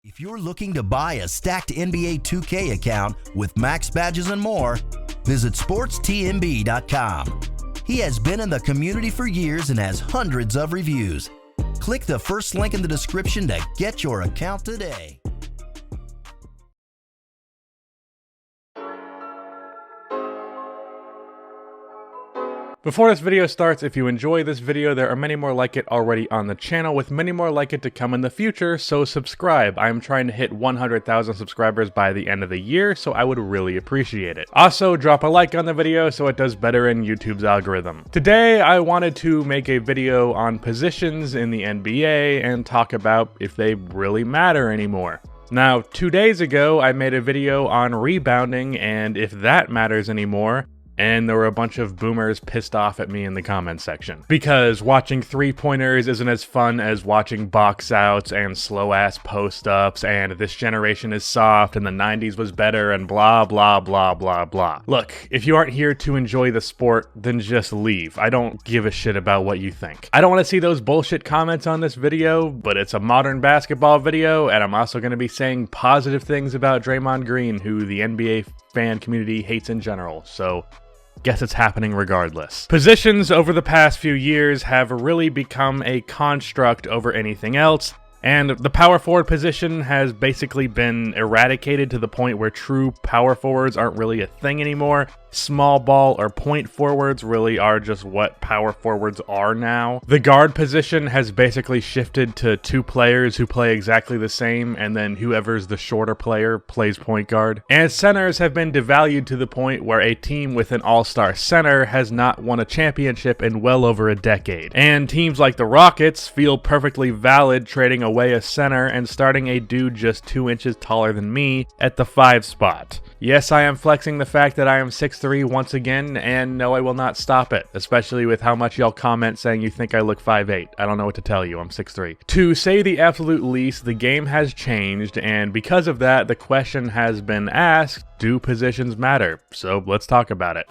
If you're looking to buy a stacked NBA 2K account with max badges and more, visit sportstmb.com. He has been in the community for years and has hundreds of reviews. Click the first link in the description to get your account today. Before this video starts, if you enjoy this video, there are many more like it already on the channel, with many more like it to come in the future, so subscribe. I am trying to hit 100,000 subscribers by the end of the year, so I would really appreciate it. Also, drop a like on the video so it does better in YouTube's algorithm. Today, I wanted to make a video on positions in the NBA and talk about if they really matter anymore. Now, 2 days ago, I made a video on rebounding and if that matters anymore, and there were a bunch of boomers pissed off at me in the comments section. Because watching three-pointers isn't as fun as watching box outs and slow-ass post-ups, and this generation is soft, and the 90s was better, and blah, blah, blah, blah, blah. Look, if you aren't here to enjoy the sport, then just leave. I don't give a shit about what you think. I don't want to see those bullshit comments on this video, but it's a modern basketball video, and I'm also going to be saying positive things about Draymond Green, who the NBA fan community hates in general, so guess it's happening regardless. Positions over the past few years have really become a construct over anything else, and the power forward position has basically been eradicated to the point where true power forwards aren't really a thing anymore. Small ball or point forwards really are just what power forwards are now. The guard position has basically shifted to two players who play exactly the same, and then whoever's the shorter player plays point guard. And centers have been devalued to the point where a team with an all-star center has not won a championship in well over a decade. And teams like the Rockets feel perfectly valid trading away a center and starting a dude just 2 inches taller than me at the 5 spot. Yes, I am flexing the fact that I am 6'3" once again, and no, I will not stop it, especially with how much y'all comment saying you think I look 5'8". I don't know what to tell you, I'm 6'3". To say the absolute least, the game has changed, and because of that, the question has been asked, do positions matter? So let's talk about it.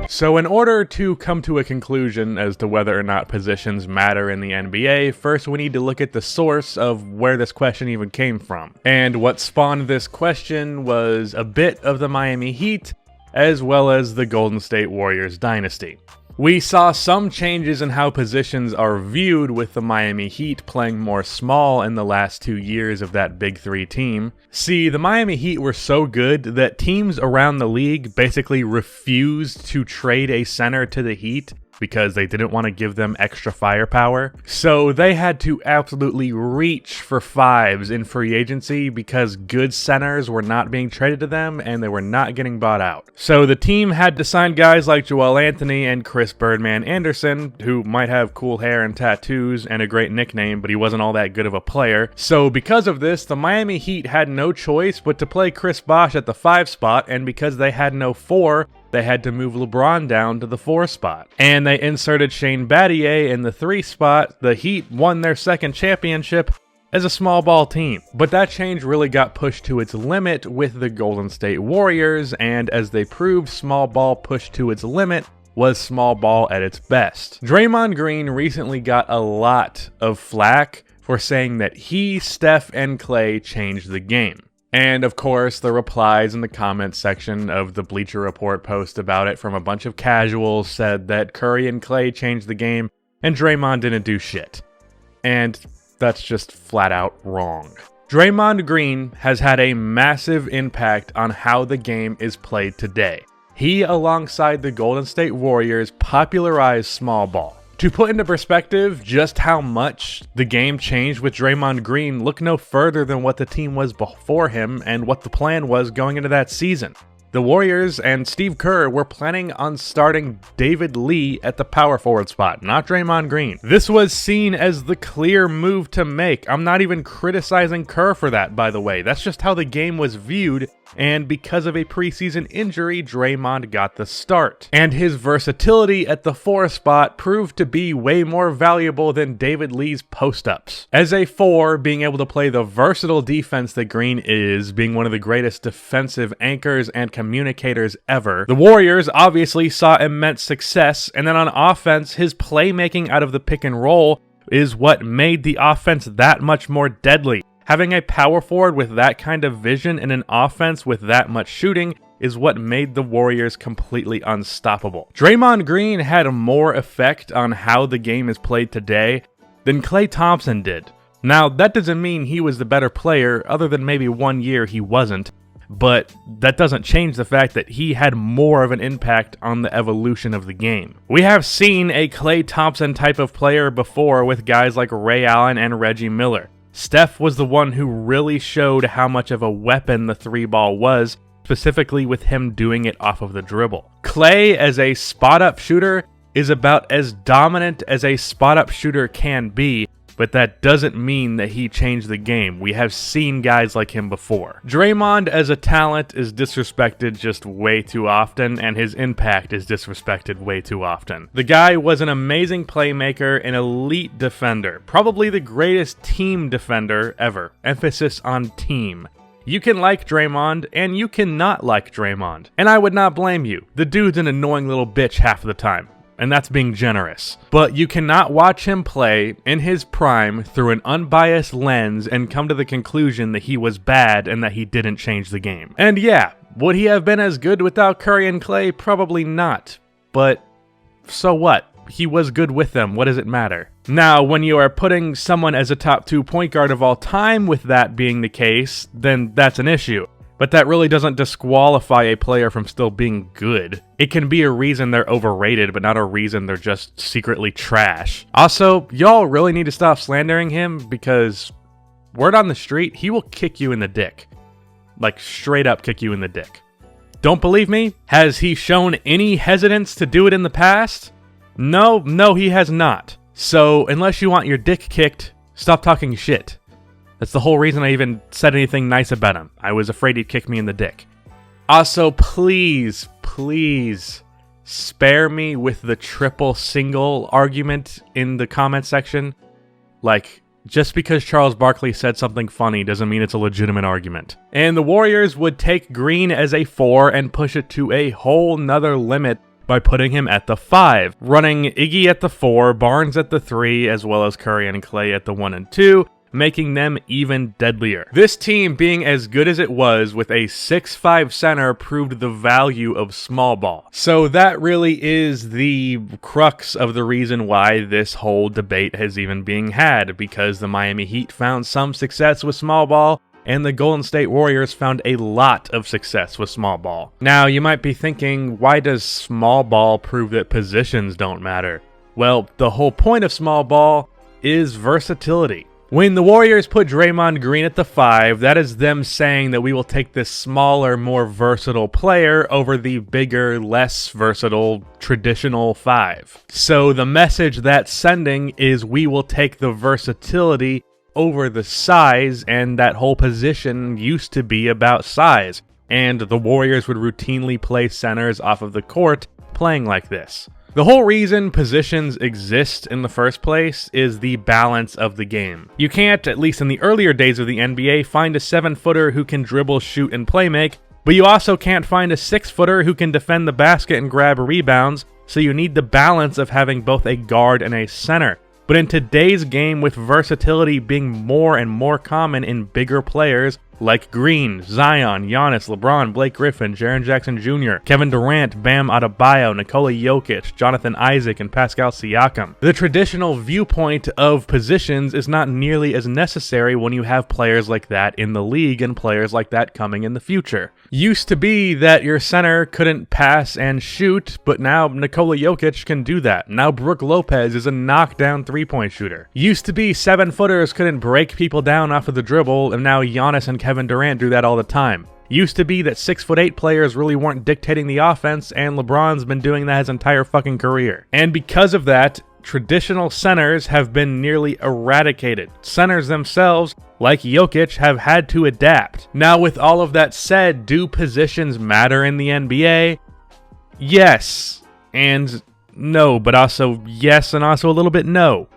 So in order to come to a conclusion as to whether or not positions matter in the NBA, first we need to look at the source of where this question even came from. And what spawned this question was a bit of the Miami Heat, as well as the Golden State Warriors dynasty. We saw some changes in how positions are viewed, with the Miami Heat playing more small in the last 2 years of that Big Three team. See, the Miami Heat were so good that teams around the league basically refused to trade a center to the Heat because they didn't want to give them extra firepower. So they had to absolutely reach for fives in free agency because good centers were not being traded to them and they were not getting bought out. So the team had to sign guys like Joel Anthony and Chris Birdman Anderson, who might have cool hair and tattoos and a great nickname, but he wasn't all that good of a player. So because of this, the Miami Heat had no choice but to play Chris Bosh at the 5 spot, and because they had no 4, they had to move LeBron down to the 4 spot. And they inserted Shane Battier in the 3 spot. The Heat won their second championship as a small ball team. But that change really got pushed to its limit with the Golden State Warriors, and as they proved, small ball pushed to its limit was small ball at its best. Draymond Green recently got a lot of flack for saying that he, Steph, and Clay changed the game. And of course, the replies in the comments section of the Bleacher Report post about it from a bunch of casuals said that Curry and Clay changed the game and Draymond didn't do shit. And that's just flat out wrong. Draymond Green has had a massive impact on how the game is played today. He, alongside the Golden State Warriors, popularized small ball. To put into perspective just how much the game changed with Draymond Green, look no further than what the team was before him and what the plan was going into that season. The Warriors and Steve Kerr were planning on starting David Lee at the power forward spot, not Draymond Green. This was seen as the clear move to make. I'm not even criticizing Kerr for that, by the way. That's just how the game was viewed and because of a preseason injury, Draymond got the start. And his versatility at the 4 spot proved to be way more valuable than David Lee's post-ups. As a 4, being able to play the versatile defense that Green is, being one of the greatest defensive anchors and communicators ever, the Warriors obviously saw immense success, and then on offense, his playmaking out of the pick and roll is what made the offense that much more deadly. Having a power forward with that kind of vision and an offense with that much shooting is what made the Warriors completely unstoppable. Draymond Green had more effect on how the game is played today than Klay Thompson did. Now, that doesn't mean he was the better player, other than maybe 1 year he wasn't, but that doesn't change the fact that he had more of an impact on the evolution of the game. We have seen a Klay Thompson type of player before with guys like Ray Allen and Reggie Miller. Steph was the one who really showed how much of a weapon the 3-ball was, specifically with him doing it off of the dribble. Klay, as a spot-up shooter, is about as dominant as a spot-up shooter can be, but that doesn't mean that he changed the game. We have seen guys like him before. Draymond as a talent is disrespected just way too often, and his impact is disrespected way too often. The guy was an amazing playmaker, an elite defender, probably the greatest team defender ever. Emphasis on team. You can like Draymond, and you cannot like Draymond. And I would not blame you. The dude's an annoying little bitch half the time. And that's being generous. But you cannot watch him play in his prime through an unbiased lens and come to the conclusion that he was bad and that he didn't change the game. And yeah, would he have been as good without Curry and Klay? Probably not. But so what? He was good with them. What does it matter? Now, when you are putting someone as a top 2 point guard of all time with that being the case, then that's an issue. But that really doesn't disqualify a player from still being good. It can be a reason they're overrated, but not a reason they're just secretly trash. Also, y'all really need to stop slandering him, because word on the street, he will kick you in the dick. Like, straight up kick you in the dick. Don't believe me? Has he shown any hesitance to do it in the past? No, he has not. So, unless you want your dick kicked, stop talking shit. That's the whole reason I even said anything nice about him. I was afraid he'd kick me in the dick. Also, please, spare me with the triple single argument in the comment section. Like, just because Charles Barkley said something funny doesn't mean it's a legitimate argument. And the Warriors would take Green as a 4 and push it to a whole nother limit by putting him at the 5, running Iggy at the 4, Barnes at the 3, as well as Curry and Klay at the 1 and 2, making them even deadlier. This team being as good as it was with a 6'5" center proved the value of small ball. So that really is the crux of the reason why this whole debate has even being had, because the Miami Heat found some success with small ball, and the Golden State Warriors found a lot of success with small ball. Now, you might be thinking, why does small ball prove that positions don't matter? Well, the whole point of small ball is versatility. When the Warriors put Draymond Green at the 5, that is them saying that we will take this smaller, more versatile player over the bigger, less versatile, traditional 5. So the message that's sending is we will take the versatility over the size, and that whole position used to be about size. And the Warriors would routinely play centers off of the court playing like this. The whole reason positions exist in the first place is the balance of the game. You can't, at least in the earlier days of the NBA, find a 7-footer who can dribble, shoot, and playmake, but you also can't find a 6-footer who can defend the basket and grab rebounds, so you need the balance of having both a guard and a center. But in today's game, with versatility being more and more common in bigger players like Green, Zion, Giannis, LeBron, Blake Griffin, Jaren Jackson Jr., Kevin Durant, Bam Adebayo, Nikola Jokic, Jonathan Isaac, and Pascal Siakam, the traditional viewpoint of positions is not nearly as necessary when you have players like that in the league and players like that coming in the future. Used to be that your center couldn't pass and shoot, but now Nikola Jokic can do that. Now Brook Lopez is a knockdown three-point shooter. Used to be 7-footers couldn't break people down off of the dribble, and now Giannis and Kevin Durant do that all the time. Used to be that 6'8" players really weren't dictating the offense, and LeBron's been doing that his entire fucking career. And because of that, traditional centers have been nearly eradicated. Centers themselves, like Jokic, have had to adapt. Now, with all of that said, do positions matter in the NBA? Yes, and no, but also yes, and also a little bit no.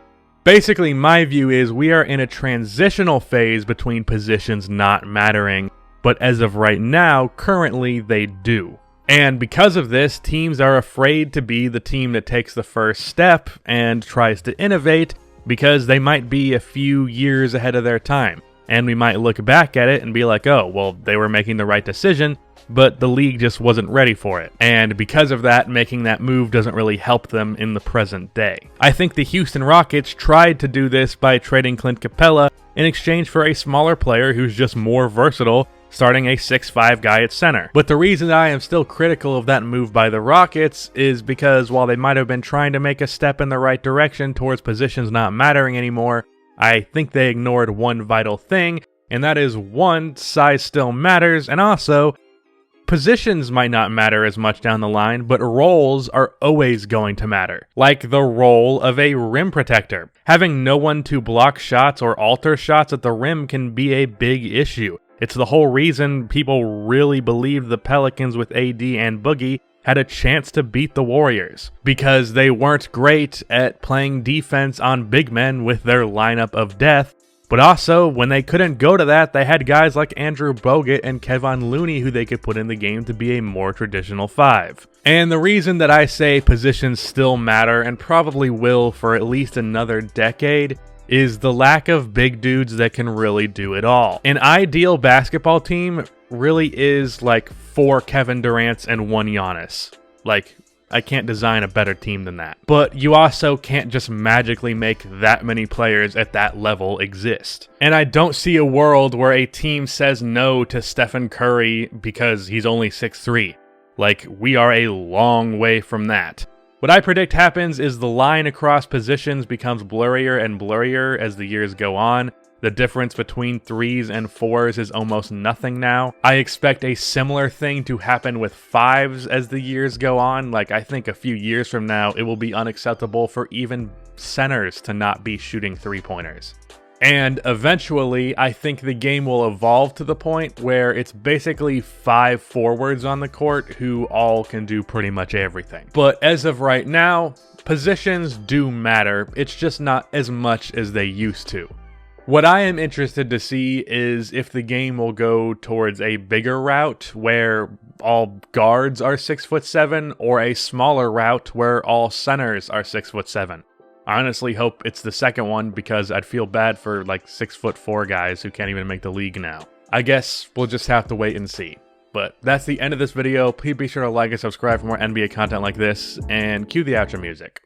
Basically, my view is we are in a transitional phase between positions not mattering, but as of right now, currently they do. And because of this, teams are afraid to be the team that takes the first step and tries to innovate because they might be a few years ahead of their time. And we might look back at it and be like, oh, well, they were making the right decision, but the league just wasn't ready for it. And because of that, making that move doesn't really help them in the present day. I think the Houston Rockets tried to do this by trading Clint Capella in exchange for a smaller player who's just more versatile, starting a 6'5" guy at center. But the reason I am still critical of that move by the Rockets is because while they might have been trying to make a step in the right direction towards positions not mattering anymore, I think they ignored one vital thing, and that is, one, size still matters, and also, positions might not matter as much down the line, but roles are always going to matter. Like the role of a rim protector. Having no one to block shots or alter shots at the rim can be a big issue. It's the whole reason people really believed the Pelicans with AD and Boogie had a chance to beat the Warriors, because they weren't great at playing defense on big men with their lineup of death, but also when they couldn't go to that, they had guys like Andrew Bogut and Kevon Looney who they could put in the game to be a more traditional five. And the reason that I say positions still matter, and probably will for at least another decade, is the lack of big dudes that can really do it all. An ideal basketball team really is like 4 Kevin Durants and 1 Giannis. Like, I can't design a better team than that. But you also can't just magically make that many players at that level exist. And I don't see a world where a team says no to Stephen Curry because he's only 6'3". Like, we are a long way from that. What I predict happens is the line across positions becomes blurrier and blurrier as the years go on. The difference between 3s and 4s is almost nothing now. I expect a similar thing to happen with 5s as the years go on. Like, I think a few years from now, it will be unacceptable for even centers to not be shooting 3-pointers. And eventually, I think the game will evolve to the point where it's basically 5 forwards on the court who all can do pretty much everything. But as of right now, positions do matter. It's just not as much as they used to. What I am interested to see is if the game will go towards a bigger route where all guards are 6'7", or a smaller route where all centers are 6'7". I honestly hope it's the second one, because I'd feel bad for like 6'4" guys who can't even make the league now. I guess we'll just have to wait and see. But that's the end of this video. Please be sure to like and subscribe for more NBA content like this, and cue the outro music.